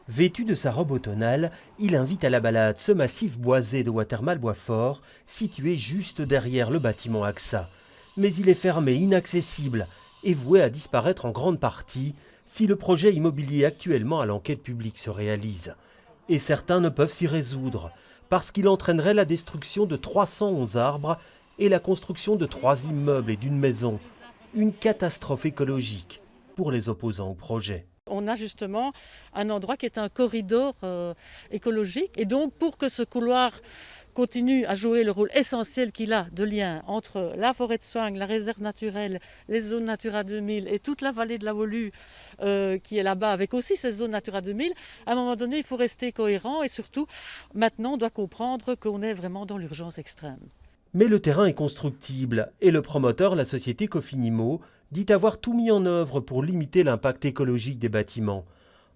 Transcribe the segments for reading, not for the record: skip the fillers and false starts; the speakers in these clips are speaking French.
Vêtu de sa robe automnale, il invite à la balade ce massif boisé de Watermal-Boisfort, situé juste derrière le bâtiment AXA. Mais il est fermé, inaccessible et voué à disparaître en grande partie si le projet immobilier actuellement à l'enquête publique se réalise. Et certains ne peuvent s'y résoudre, parce qu'il entraînerait la destruction de 311 arbres et la construction de 3 immeubles et d'une maison. Une catastrophe écologique pour les opposants au projet. On a justement un endroit qui est un corridor écologique. Et donc pour que ce couloir continue à jouer le rôle essentiel qu'il a de lien entre la forêt de Soignes, la réserve naturelle, les zones Natura 2000 et toute la vallée de la Woluwe qui est là-bas avec aussi ces zones Natura 2000, à un moment donné il faut rester cohérent et surtout maintenant on doit comprendre qu'on est vraiment dans l'urgence extrême. Mais le terrain est constructible et le promoteur, la société Cofinimo, dit avoir tout mis en œuvre pour limiter l'impact écologique des bâtiments,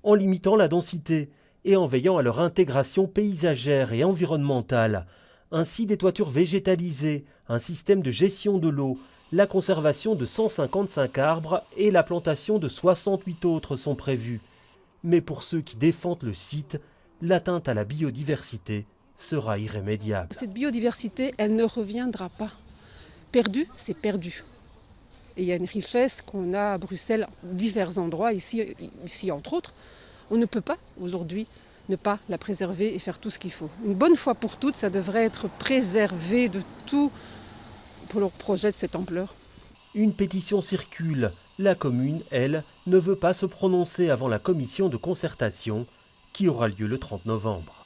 en limitant la densité et en veillant à leur intégration paysagère et environnementale. Ainsi, des toitures végétalisées, un système de gestion de l'eau, la conservation de 155 arbres et la plantation de 68 autres sont prévus. Mais pour ceux qui défendent le site, l'atteinte à la biodiversité sera irrémédiable. Cette biodiversité, elle ne reviendra pas. Perdu, c'est perdu. Et il y a une richesse qu'on a à Bruxelles, divers endroits, ici entre autres. On ne peut pas aujourd'hui ne pas la préserver et faire tout ce qu'il faut. Une bonne fois pour toutes, ça devrait être préservé de tout pour leur projet de cette ampleur. Une pétition circule. La commune, elle, ne veut pas se prononcer avant la commission de concertation qui aura lieu le 30 novembre.